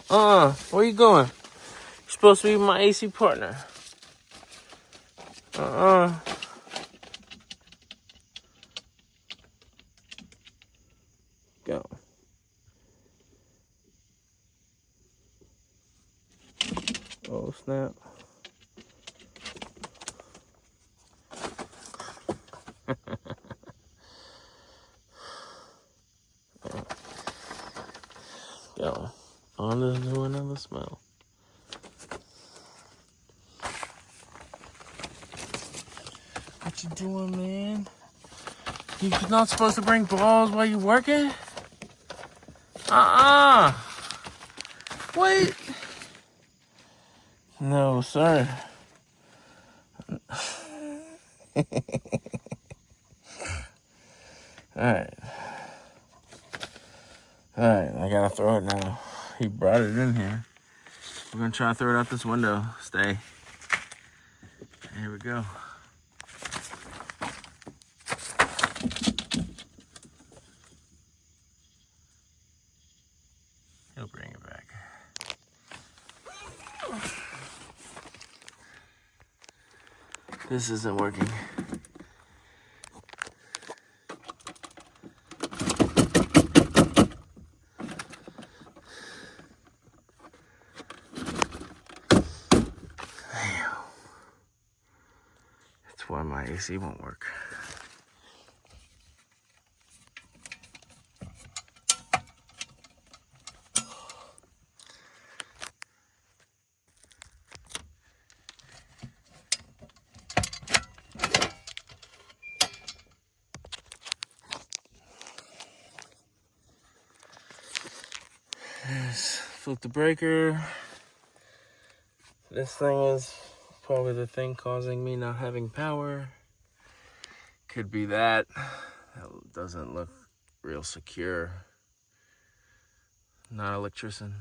Where you going? You're supposed to be my AC partner. Go. Oh, snap. Go. On to another smell. What you doing, man? You're not supposed to bring balls while you're working? Wait. No, sir. Alright. Alright, I gotta throw it now. He brought it in here. We're gonna try to throw it out this window. Stay. Here we go. He'll bring it back. This isn't working. That's why my AC won't work. Just flip the breaker. This thing is probably the thing causing me not having power. Could be that. That doesn't look real secure. Not electrician.